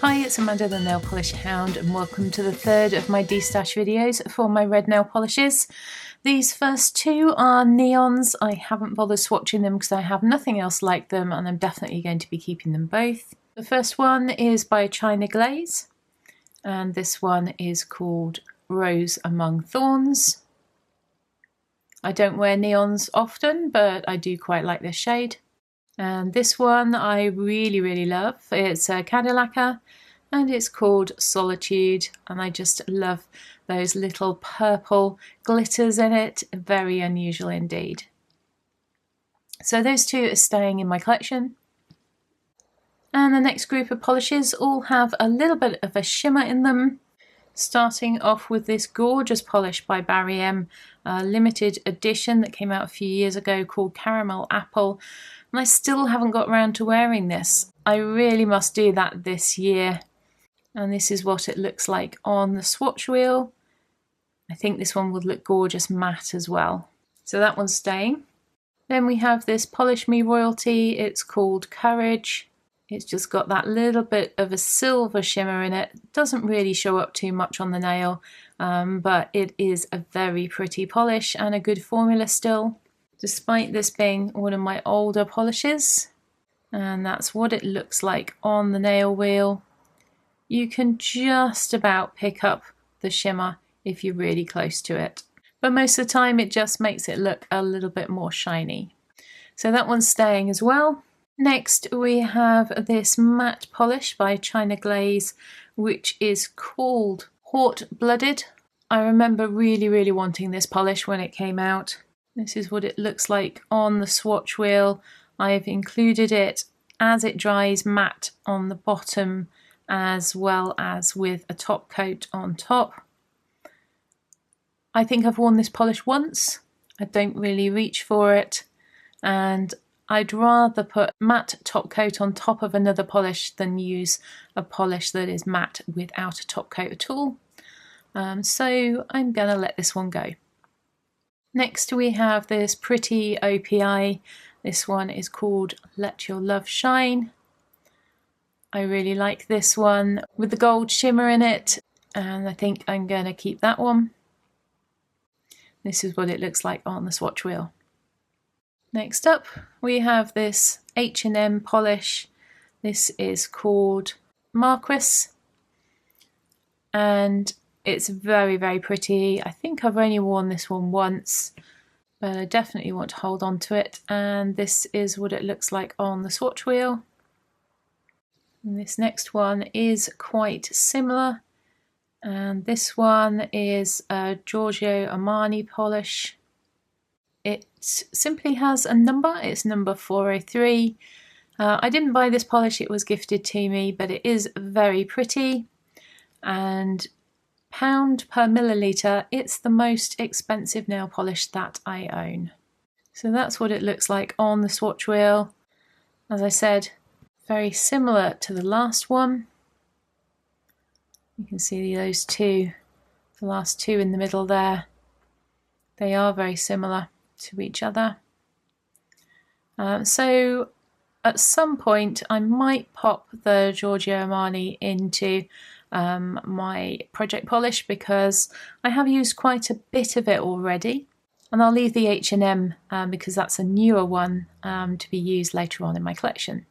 Hi, it's Amanda the Nail Polish Hound, and welcome to the third of my destash videos for my red nail polishes. These first two are neons. I haven't bothered swatching them because I have nothing else like them, and I'm definitely going to be keeping them both. The first one is by China Glaze, and this one is called Rose Among Thorns. I don't wear neons often, but I do quite like this shade. And this one I really love. It's a Candy Lacquer and it's called Solitude, and I just love those little purple glitters in it. Very unusual indeed. So those two are staying in my collection. And the next group of polishes all have a little bit of a shimmer in them. Starting off with this gorgeous polish by Barry M, a limited edition that came out a few years ago called Caramel Apple, and I still haven't got around to wearing this. I really must do that this year. And this is what it looks like on the swatch wheel. I think this one would look gorgeous matte as well. So that one's staying. Then we have this Polish Me Royalty, it's called Courage. It's just got that little bit of a silver shimmer in it. Doesn't really show up too much on the nail, but it is a very pretty polish and a good formula still, despite this being one of my older polishes. And that's what it looks like on the nail wheel. You can just about pick up the shimmer if you're really close to it, but most of the time it just makes it look a little bit more shiny. So that one's staying as well. Next we have this matte polish by China Glaze, which is called Hot Blooded. I remember really wanting this polish when it came out. This is what it looks like on the swatch wheel. I've included it as it dries matte on the bottom as well as with a top coat on top. I think I've worn this polish once. I don't really reach for it, and I'd rather put matte top coat on top of another polish than use a polish that is matte without a top coat at all. So I'm gonna let this one go. Next we have this pretty OPI. This one is called Let Your Love Shine. I really like this one with the gold shimmer in it, and I think I'm gonna keep that one. This is what it looks like on the swatch wheel. Next up we have this H&M polish. This is called Marquis, and it's very pretty. I think I've only worn this one once, but I definitely want to hold on to it, and this is what it looks like on the swatch wheel. And this next one is quite similar, and this one is a Giorgio Armani polish. It simply has a number, it's number 403. I didn't buy this polish, it was gifted to me, but it is very pretty, and £1 per milliliter, it's the most expensive nail polish that I own. So that's what it looks like on the swatch wheel. As I said, very similar to the last one. You can see those two, the last two in the middle there. They are very similar to each other. So at some point I might pop the Giorgio Armani into my project polish, because I have used quite a bit of it already, and I'll leave the H&M because that's a newer one to be used later on in my collection.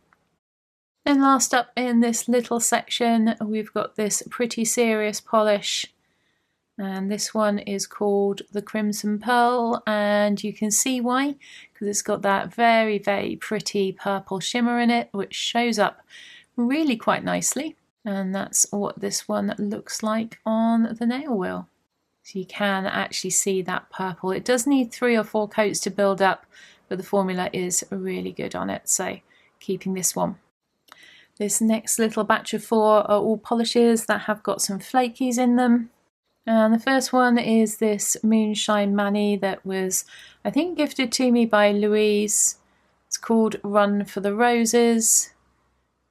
Then last up in this little section we've got this pretty serious polish, and this one is called the Crimson Pearl, and you can see why, because it's got that very pretty purple shimmer in it, which shows up really quite nicely, and that's what this one looks like on the nail wheel. So you can actually see that purple. It does need 3 or 4 coats to build up, but the formula is really good on it, so keeping this one. This next little batch of 4 are all polishes that have got some flakies in them. And the first one is this Moonshine Mani that was, I think, gifted to me by Louise. It's called Run for the Roses.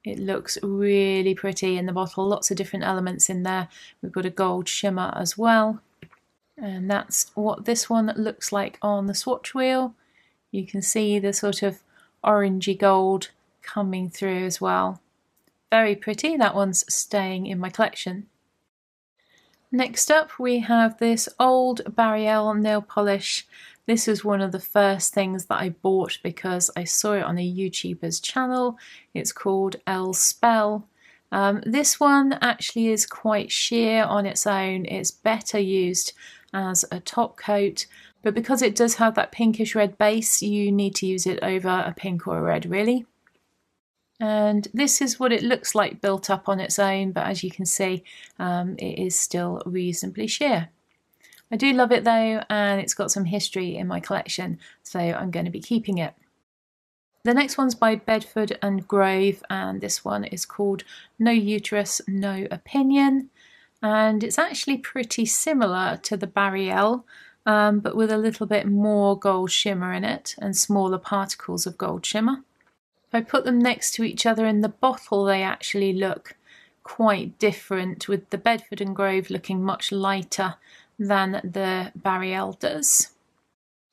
It looks really pretty in the bottle, lots of different elements in there. We've got a gold shimmer as well. And that's what this one looks like on the swatch wheel. You can see the sort of orangey gold coming through as well. Very pretty, that one's staying in my collection. Next up we have this old Barriel nail polish. This was one of the first things that I bought because I saw it on a YouTuber's channel. It's called El Spell. This one actually is quite sheer on its own. It's better used as a top coat, but because it does have that pinkish red base, you need to use it over a pink or a red really. And this is what it looks like built up on its own, but as you can see, it is still reasonably sheer. I do love it though, and it's got some history in my collection, so I'm going to be keeping it. The next one's by Bedford and Grove, and this one is called No Uterus, No Opinion. And it's actually pretty similar to the Barriel, but with a little bit more gold shimmer in it and smaller particles of gold shimmer. If I put them next to each other in the bottle, they actually look quite different, with the Bedford and Grove looking much lighter than the Barriel does.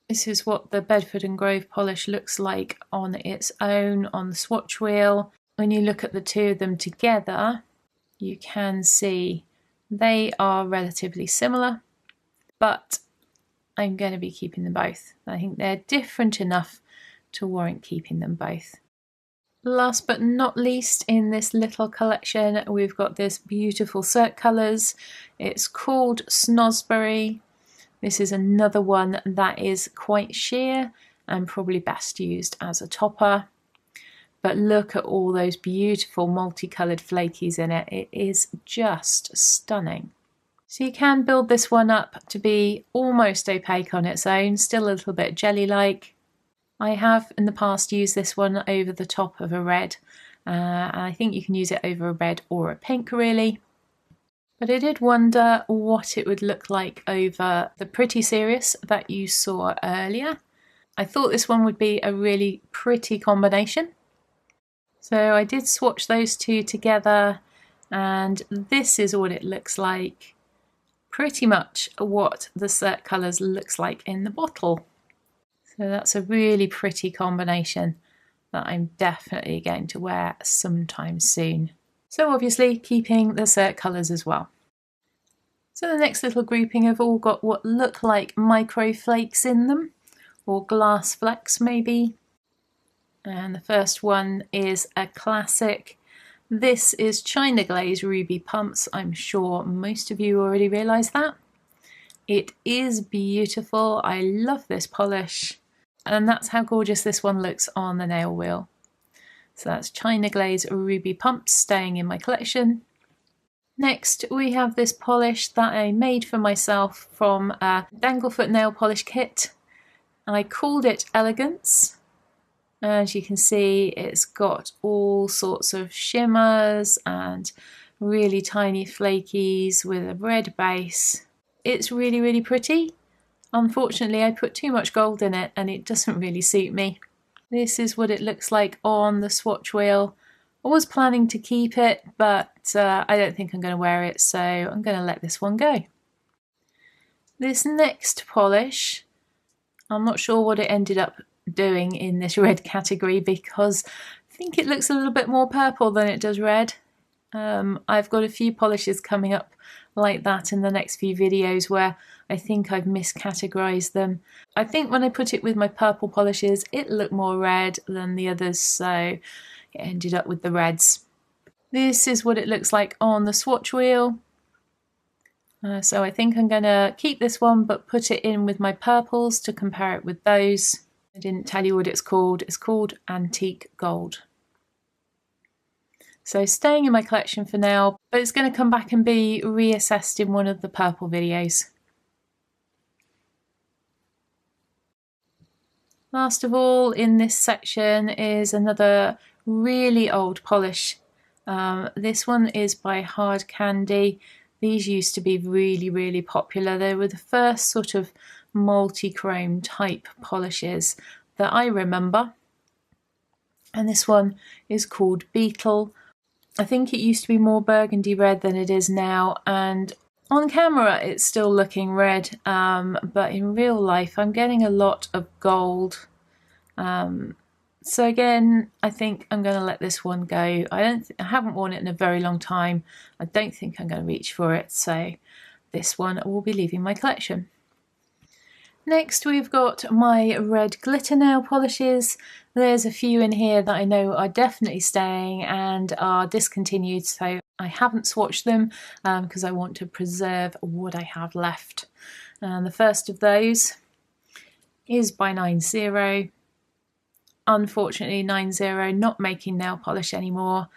This is what the Bedford and Grove polish looks like on its own on the swatch wheel. When you look at the two of them together, you can see they are relatively similar, but I'm going to be keeping them both. I think they're different enough to warrant keeping them both. Last but not least, in this little collection, we've got this beautiful cert colours. It's called Snosbury. This is another one that is quite sheer and probably best used as a topper. But look at all those beautiful multicoloured flakies in it. It is just stunning. So you can build this one up to be almost opaque on its own, still a little bit jelly-like. I have in the past used this one over the top of a red, and I think you can use it over a red or a pink really. But I did wonder what it would look like over the Pretty Serious that you saw earlier. I thought this one would be a really pretty combination. So I did swatch those two together, and this is what it looks like. Pretty much what the cert colours looks like in the bottle. So that's a really pretty combination that I'm definitely going to wear sometime soon. So obviously keeping the cert colours as well. So the next little grouping have all got what look like micro-flakes in them, or glass flecks maybe. And the first one is a classic. This is China Glaze Ruby Pumps. I'm sure most of you already realise that. It is beautiful. I love this polish. And that's how gorgeous this one looks on the nail wheel. So that's China Glaze Ruby Pumps staying in my collection. Next we have this polish that I made for myself from a Danglefoot nail polish kit. I called it Elegance. As you can see, it's got all sorts of shimmers and really tiny flakies with a red base. It's really, really pretty. Unfortunately, I put too much gold in it and it doesn't really suit me. This is what it looks like on the swatch wheel. I was planning to keep it, but I don't think I'm going to wear it, so I'm going to let this one go. This next polish, I'm not sure what it ended up doing in this red category because I think it looks a little bit more purple than it does red. I've got a few polishes coming up like that in the next few videos where I think I've miscategorized them. I think when I put it with my purple polishes it looked more red than the others, so it ended up with the reds. This is what it looks like on the swatch wheel. So I think I'm going to keep this one but put it in with my purples to compare it with those. I didn't tell you what it's called. It's called Antique Gold. So staying in my collection for now, but it's going to come back and be reassessed in one of the purple videos. Last of all in this section is another really old polish. This one is by Hard Candy. These used to be really, really popular. They were the first sort of multi-chrome type polishes that I remember. And this one is called Beetle. I think it used to be more burgundy red than it is now, and on camera it's still looking red, but in real life I'm getting a lot of gold. So So again, I think I'm going to let this one go. I haven't worn it in a very long time. I don't think I'm going to reach for it, so this one will be leaving my collection. Next we've got my red glitter nail polishes. There's a few in here that I know are definitely staying and are discontinued, so I haven't swatched them because I want to preserve what I have left. And the first of those is by 90. Unfortunately, 90 not making nail polish anymore.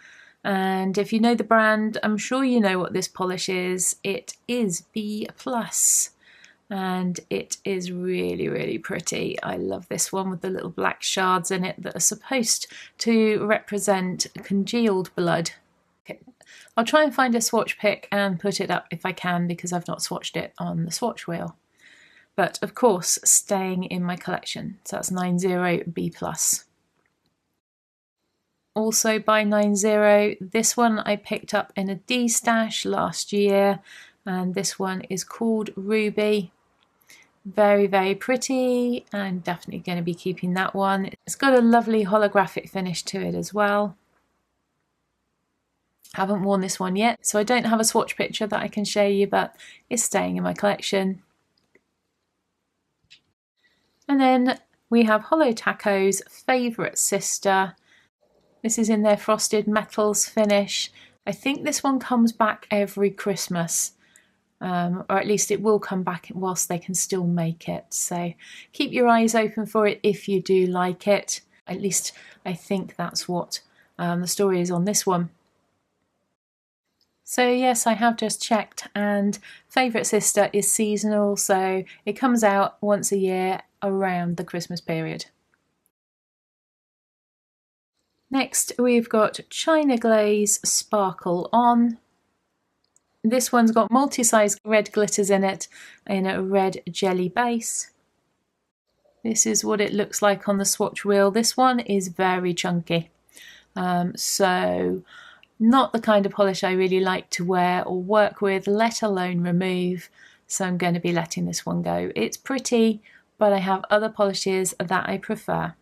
And if you know the brand, I'm sure you know what this polish is. It is B+. And it is really, really pretty. I love this one with the little black shards in it that are supposed to represent congealed blood. Okay. I'll try and find a swatch pic and put it up if I can, because I've not swatched it on the swatch wheel. But of course, staying in my collection. So that's 90 B+. Also by 90, this one I picked up in a destash last year, and this one is called Ruby. Very, very pretty. I'm definitely going to be keeping that one. It's got a lovely holographic finish to it as well. Haven't worn this one yet, so I don't have a swatch picture that I can show you, but it's staying in my collection. And then we have Holo Taco's favourite sister. This is in their Frosted Metals finish. I think this one comes back every Christmas. Or at least it will come back whilst they can still make it. So keep your eyes open for it if you do like it. At least I think that's what the story is on this one. So yes, I have just checked, and Favourite Sister is seasonal, so it comes out once a year around the Christmas period. Next we've got China Glaze Sparkle On. This one's got multi-size red glitters in it in a red jelly base. This is what it looks like on the swatch wheel. This one is very chunky. So not the kind of polish I really like to wear or work with, let alone remove. So I'm going to be letting this one go. It's pretty, but I have other polishes that I prefer.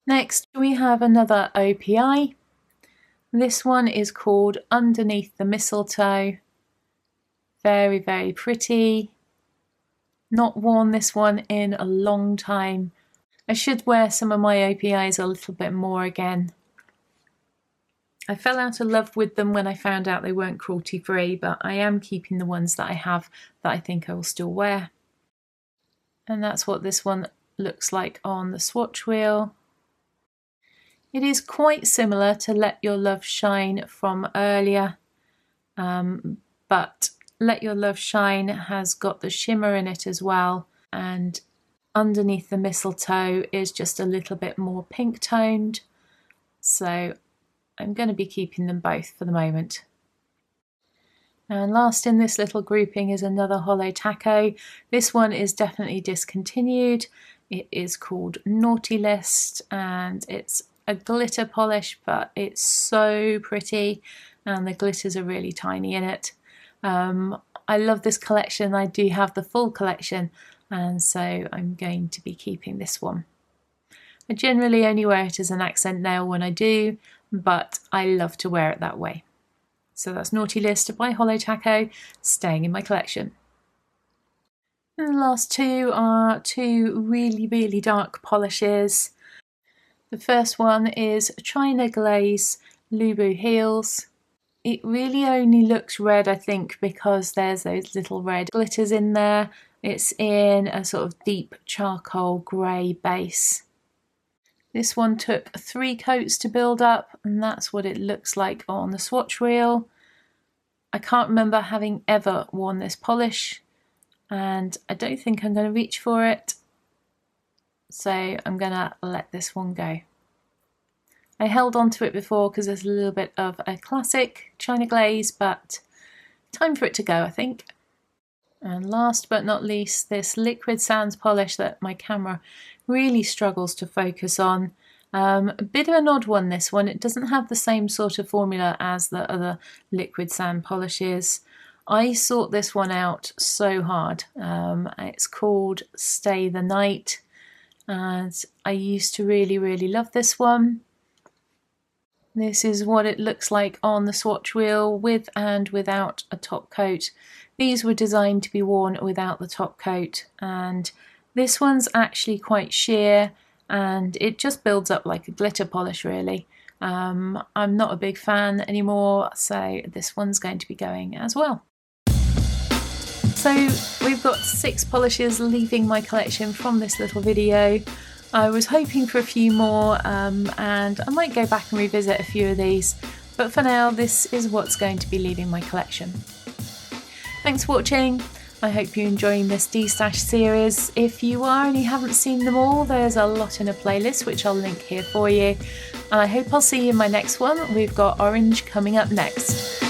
Next we have another OPI. This one is called Underneath the Mistletoe. Very, very pretty. Not worn this one in a long time. I should wear some of my OPIs a little bit more again. I fell out of love with them when I found out they weren't cruelty free, but I am keeping the ones that I have that I think I will still wear. And that's what this one looks like on the swatch wheel. It is quite similar to Let Your Love Shine from earlier, but Let Your Love Shine has got the shimmer in it as well, and Underneath the Mistletoe is just a little bit more pink toned, so I'm going to be keeping them both for the moment. And last in this little grouping is another Holo Taco. This one is definitely discontinued. It is called Naughty List, and it's a glitter polish, but it's so pretty, and the glitters are really tiny in it. I love this collection. I do have the full collection, and so I'm going to be keeping this one. I generally only wear it as an accent nail when I do, but I love to wear it that way. So that's Naughty List by Holo Taco, staying in my collection. And the last two are two really, really dark polishes. The first one is China Glaze Lubu Heels. It really only looks red, I think, because there's those little red glitters in there. It's in a sort of deep charcoal grey base. This one took 3 coats to build up, and that's what it looks like on the swatch wheel. I can't remember having ever worn this polish, and I don't think I'm going to reach for it. So I'm going to let this one go. I held on to it before because there's a little bit of a classic China Glaze, but time for it to go, I think. And last but not least, this Liquid Sands polish that my camera really struggles to focus on. A bit of an odd one, this one. It doesn't have the same sort of formula as the other liquid sand polishes. I sought this one out so hard. It's called Stay the Night, and I used to really love this one. This is what it looks like on the swatch wheel with and without a top coat. These were designed to be worn without the top coat, and this one's actually quite sheer and it just builds up like a glitter polish really. I'm not a big fan anymore, so this one's going to be going as well. So we've got 6 polishes leaving my collection from this little video. I was hoping for a few more and I might go back and revisit a few of these, but for now this is what's going to be leaving my collection. Thanks for watching. I hope you're enjoying this destash series. If you are and you haven't seen them all, there's a lot in a playlist which I'll link here for you. And I hope I'll see you in my next one. We've got orange coming up next.